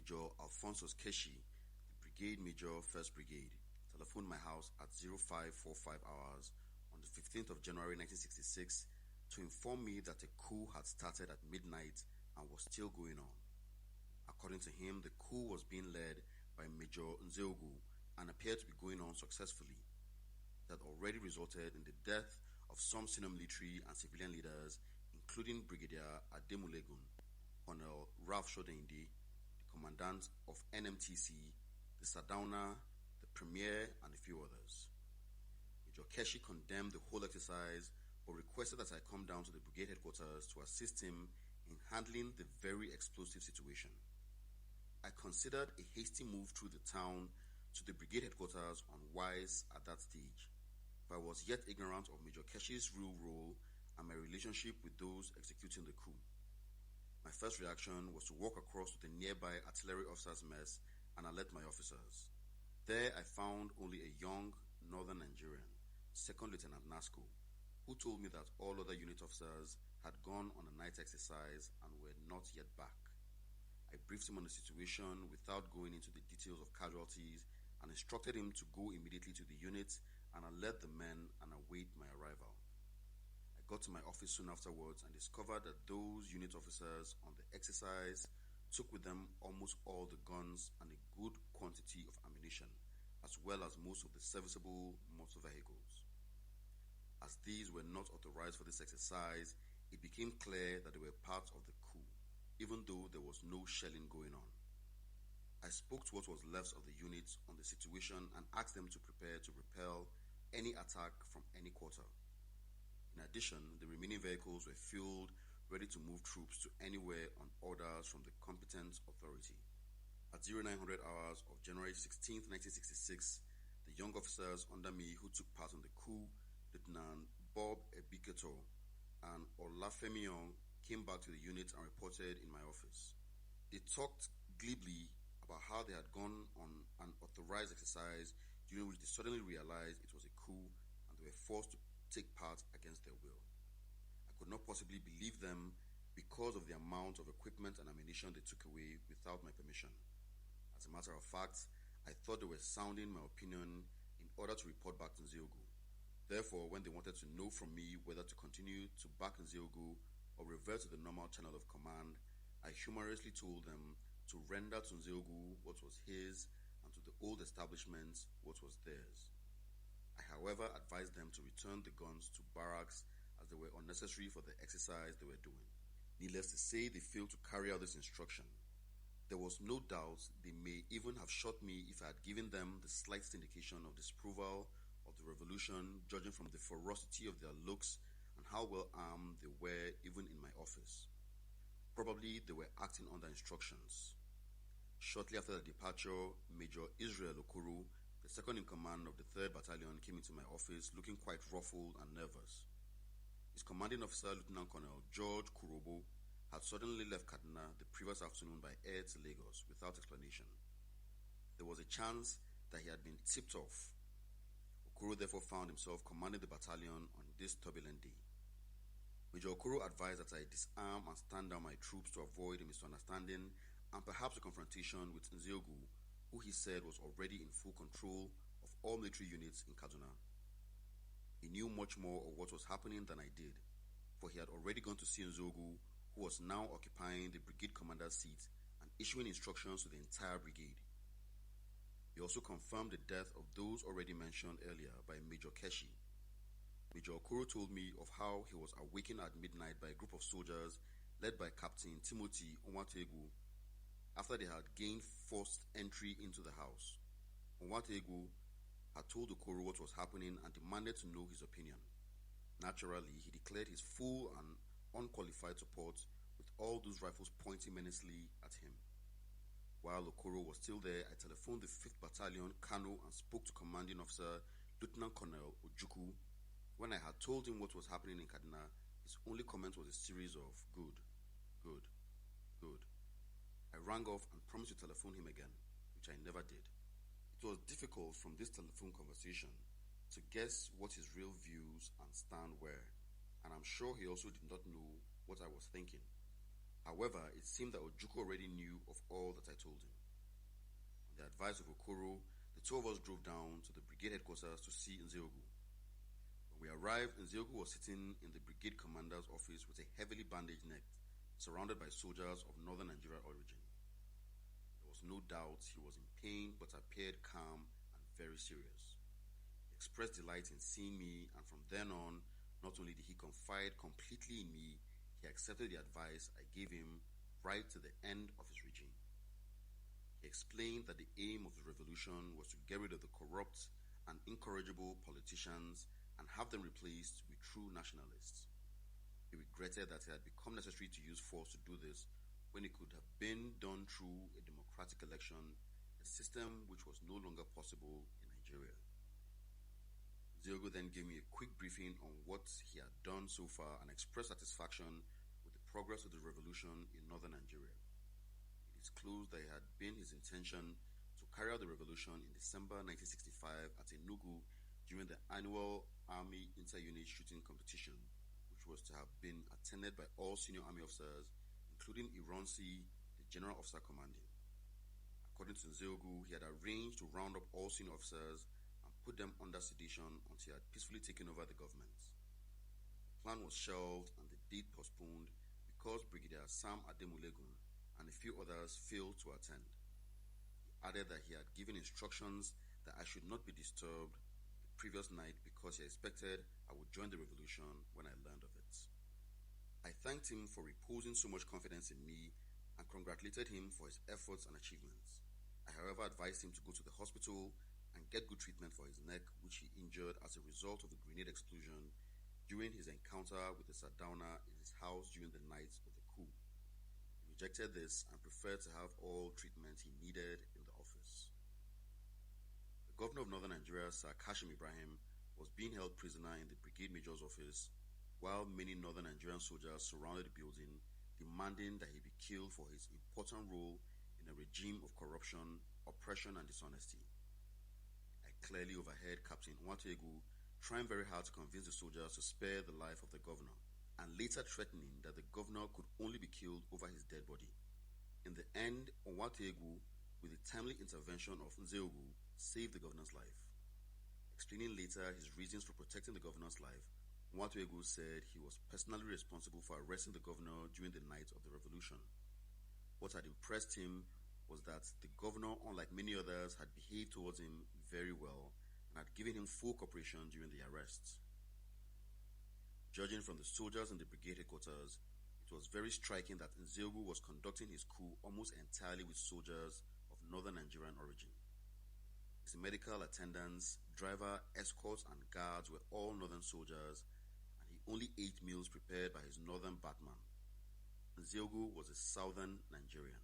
Major Alphonsus Keshi, the Brigade Major, 1st Brigade, telephoned my house at 0545 hours on the 15th of January 1966 to inform me that a coup had started at midnight and was still going on. According to him, the coup was being led by Major Nzeogwu and appeared to be going on successfully. That already resulted in the death of some senior military and civilian leaders, including Brigadier Ademulegun, Colonel Ralph Shodeinde, the Commandant of NMTC, the Sardauna, the Premier, and a few others. Major Keshi condemned the whole exercise, but requested that I come down to the brigade headquarters to assist him in handling the very explosive situation. I considered a hasty move through the town to the brigade headquarters unwise at that stage, for I was yet ignorant of Major Keshi's real role and my relationship with those executing the coup. My first reaction was to walk across to the nearby artillery officers' mess and alert my officers. There I found only a young northern Nigerian, 2nd Lieutenant Nasco, who told me that all other unit officers had gone on a night exercise and were not yet back. I briefed him on the situation without going into the details of casualties and instructed him to go immediately to the unit and alert the men and await my arrival. I got to my office soon afterwards and discovered that those unit officers on the exercise took with them almost all the guns and a good quantity of ammunition, as well as most of the serviceable motor vehicles. As these were not authorized for this exercise, it became clear that they were part of the coup, even though there was no shelling going on. I spoke to what was left of the units on the situation and asked them to prepare to repel any attack from any quarter. In addition, the remaining vehicles were fueled, ready to move troops to anywhere on orders from the competent authority. At 0900 hours of January 16, 1966, the young officers under me who took part in the coup, Lieutenant Bob Ebiketo and Olafemion, came back to the unit and reported in my office. They talked glibly about how they had gone on an authorized exercise during which they suddenly realized it was a coup and they were forced to take part against their will. I could not possibly believe them because of the amount of equipment and ammunition they took away without my permission. As a matter of fact, I thought they were sounding my opinion in order to report back to Nzeogwu. Therefore, when they wanted to know from me whether to continue to back Nzeogwu or revert to the normal channel of command, I humorously told them to render to Nzeogwu what was his and to the old establishments what was theirs. I, however, advised them to return the guns to barracks as they were unnecessary for the exercise they were doing. Needless to say, they failed to carry out this instruction. There was no doubt they may even have shot me if I had given them the slightest indication of disapproval of the revolution, judging from the ferocity of their looks and how well armed they were even in my office. Probably they were acting under instructions. Shortly after the departure, Major Israel Okoro, the second in command of the 3rd Battalion, came into my office looking quite ruffled and nervous. His commanding officer, Lieutenant Colonel George Kurobo, had suddenly left Katsina the previous afternoon by air to Lagos without explanation. There was a chance that he had been tipped off. Okoro therefore found himself commanding the battalion on this turbulent day. Major Okoro advised that I disarm and stand down my troops to avoid a misunderstanding and perhaps a confrontation with Nzeogwu, who he said was already in full control of all military units in Kaduna. He knew much more of what was happening than I did, for he had already gone to see Nzeogwu, who was now occupying the brigade commander's seat and issuing instructions to the entire brigade. He also confirmed the death of those already mentioned earlier by Major Keshi. Major Okoro told me of how he was awakened at midnight by a group of soldiers led by Captain Timothy Onwategu after they had gained forced entry into the house. Onwategu had told Okoro what was happening and demanded to know his opinion. Naturally, he declared his full and unqualified support with all those rifles pointing menacingly at him. While Okoro was still there, I telephoned the 5th Battalion, Kano, and spoke to Commanding Officer Lieutenant Colonel Ojukwu. When I had told him what was happening in Kaduna, his only comment was a series of good, good, good. I rang off and promised to telephone him again, which I never did. It was difficult from this telephone conversation to guess what his real views and stand were, and I'm sure he also did not know what I was thinking. However, it seemed that Ojukwu already knew of all that I told him. On the advice of Okoro, the two of us drove down to the brigade headquarters to see Nzeogwu. When we arrived, Nzeogwu was sitting in the brigade commander's office with a heavily bandaged neck, surrounded by soldiers of northern Nigeria origin. There was no doubt he was in pain, but appeared calm and very serious. He expressed delight in seeing me, and from then on, not only did he confide completely in me, he accepted the advice I gave him right to the end of his regime. He explained that the aim of the revolution was to get rid of the corrupt and incorrigible politicians and have them replaced with true nationalists. He regretted that it had become necessary to use force to do this when it could have been done through a democratic election, a system which was no longer possible in Nigeria. Nzeogwu then gave me a quick briefing on what he had done so far and expressed satisfaction with the progress of the revolution in northern Nigeria. He disclosed that it had been his intention to carry out the revolution in December 1965 at Enugu during the annual Army Inter-Unit Shooting Competition, which was to have been attended by all senior army officers, including Ironsi, the general officer commanding. According to Nzeogwu, he had arranged to round up all senior officers and put them under sedation until he had peacefully taken over the government. The plan was shelved and the date postponed because Brigadier Sam Ademulegun and a few others failed to attend. He added that he had given instructions that I should not be disturbed the previous night because he expected I would join the revolution when I learned of it. I thanked him for reposing so much confidence in me and congratulated him for his efforts and achievements. I, however, advised him to go to the hospital and get good treatment for his neck, which he injured as a result of the grenade explosion during his encounter with the Sardauna in his house during the night of the coup. He rejected this and preferred to have all treatment he needed in the office. The governor of northern Nigeria, Sir Kashim Ibrahim, was being held prisoner in the brigade major's office, while many northern Nigerian soldiers surrounded the building, demanding that he be killed for his important role in a regime of corruption, oppression, and dishonesty. I clearly overheard Captain Nzeogwu trying very hard to convince the soldiers to spare the life of the governor, and later threatening that the governor could only be killed over his dead body. In the end, Nzeogwu, with the timely intervention of Nzeogwu, saved the governor's life. Explaining later his reasons for protecting the governor's life, Nzeogwu said he was personally responsible for arresting the governor during the night of the revolution. What had impressed him was that the governor, unlike many others, had behaved towards him very well and had given him full cooperation during the arrest. Judging from the soldiers in the brigade headquarters, it was very striking that Nzeogwu was conducting his coup almost entirely with soldiers of northern Nigerian origin. His medical attendants, driver, escorts, and guards were all northern soldiers, and he only ate meals prepared by his northern batman. Nzeogwu was a southern Nigerian.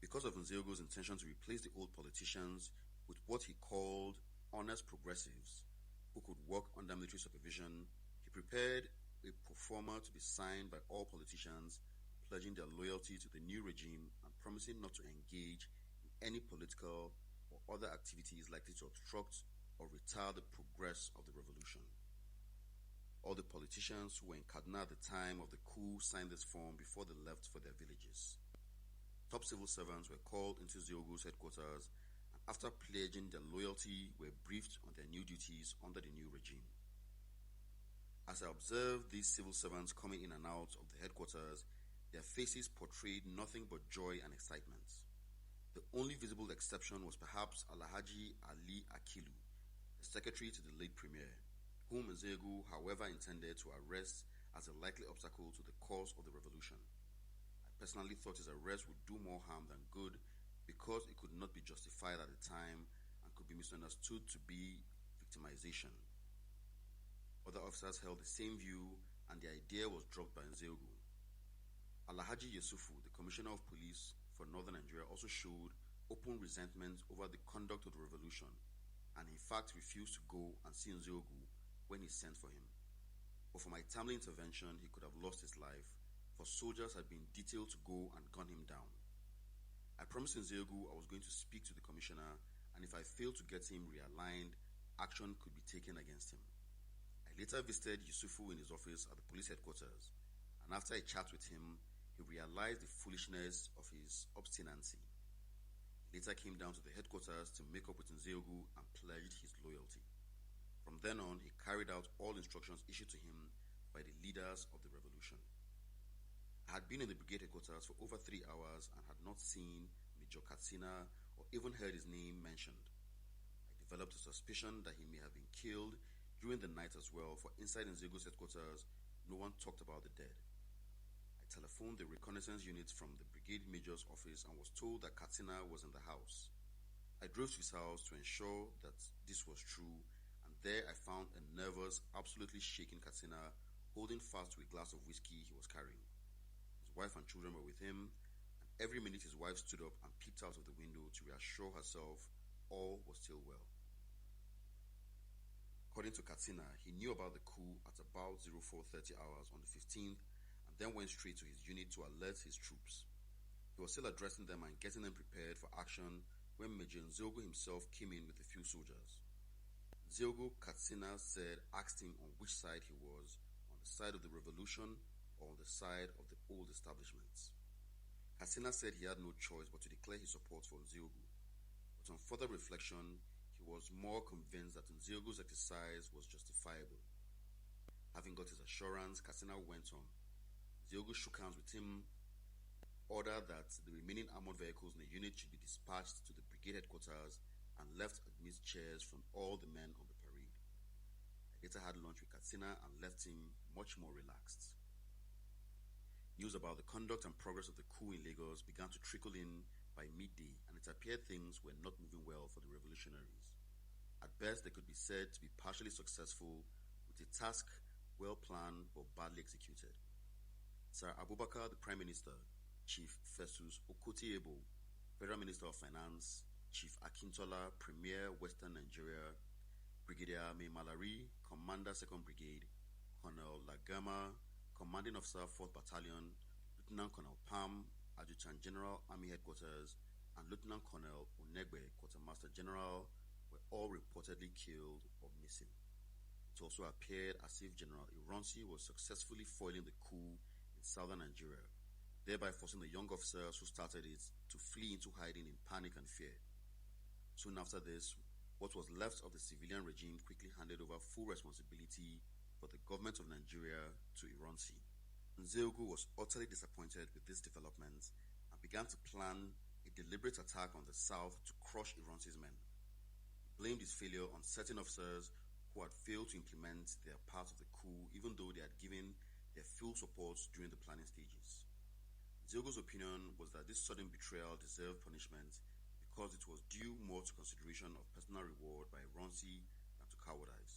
Because of Nzeogwu's intention to replace the old politicians with what he called honest progressives who could work under military supervision, he prepared a pro forma to be signed by all politicians, pledging their loyalty to the new regime and promising not to engage in any political or other activities likely to obstruct or retard the progress of the revolution. All the politicians who were in Katsina at the time of the coup signed this form before they left for their villages. Top civil servants were called into Nzeogwu's headquarters and after pledging their loyalty were briefed on their new duties under the new regime. As I observed these civil servants coming in and out of the headquarters, their faces portrayed nothing but joy and excitement. The only visible exception was perhaps Alhaji Ali Akilu, the secretary to the late premier, whom Nzeogwu, however, intended to arrest as a likely obstacle to the cause of the revolution. I personally thought his arrest would do more harm than good because it could not be justified at the time and could be misunderstood to be victimization. Other officers held the same view and the idea was dropped by Nzeogwu. Alhaji Yusufu, the commissioner of police for northern Nigeria, also showed open resentment over the conduct of the revolution and in fact refused to go and see Nzeogwu when he sent for him. But for my timely intervention, he could have lost his life, for soldiers had been detailed to go and gun him down. I promised Nzeogwu I was going to speak to the commissioner, and if I failed to get him realigned, action could be taken against him. I later visited Yusufu in his office at the police headquarters, and after a chat with him, he realized the foolishness of his obstinacy. He later came down to the headquarters to make up with Nzeogwu and pledged his loyalty. From then on, he carried out all instructions issued to him by the leaders of the revolution. I had been in the brigade headquarters for over 3 hours and had not seen Major Katsina or even heard his name mentioned. I developed a suspicion that he may have been killed during the night as well, for inside Nzeogwu's headquarters, no one talked about the dead. I telephoned the reconnaissance unit from the brigade major's office and was told that Katsina was in the house. I drove to his house to ensure that this was true, and there I found a nervous, absolutely shaking Katsina holding fast to a glass of whiskey he was carrying. His wife and children were with him, and every minute his wife stood up and peeped out of the window to reassure herself all was still well. According to Katsina, he knew about the coup at about 0430 hours on the 15th and then went straight to his unit to alert his troops. He was still addressing them and getting them prepared for action when Major Nzeogwu himself came in with a few soldiers. Nzeogwu, Katsina said, asked him on which side he was, on the side of the revolution or on the side of the old establishments. Katsina said he had no choice but to declare his support for Nzeogwu, but on further reflection, he was more convinced that Nzeogwu's exercise was justifiable. Having got his assurance, Katsina went on. Nzeogwu shook hands with him, ordered that the remaining armored vehicles in the unit should be dispatched to the brigade headquarters and left amidst cheers from all the men on the parade. I later had lunch with Katsina and left him much more relaxed. News about the conduct and progress of the coup in Lagos began to trickle in by midday, and it appeared things were not moving well for the revolutionaries. At best, they could be said to be partially successful, with a task well planned but badly executed. Sir Abubakar, the Prime Minister, Chief Festus Okotie-Eboh, Federal Minister of Finance, Chief Akintola, Premier, Western Nigeria, Brigadier Mai Malari, Commander 2nd Brigade, Colonel Lagama, Commanding Officer 4th Battalion, Lieutenant Colonel Pam, Adjutant General Army Headquarters, and Lieutenant Colonel Onegbe, Quartermaster General, were all reportedly killed or missing. It also appeared as if General Ironsi was successfully foiling the coup in southern Nigeria, thereby forcing the young officers who started it to flee into hiding in panic and fear. Soon after this, what was left of the civilian regime quickly handed over full responsibility for the government of Nigeria to Ironsi. Nzeogwu was utterly disappointed with this development and began to plan a deliberate attack on the south to crush Ironsi's men. He blamed his failure on certain officers who had failed to implement their part of the coup, even though they had given their full support during the planning stages. Nzeogwu's opinion was that this sudden betrayal deserved punishment because it was due more to consideration of personal reward by Ironsi than to cowardice.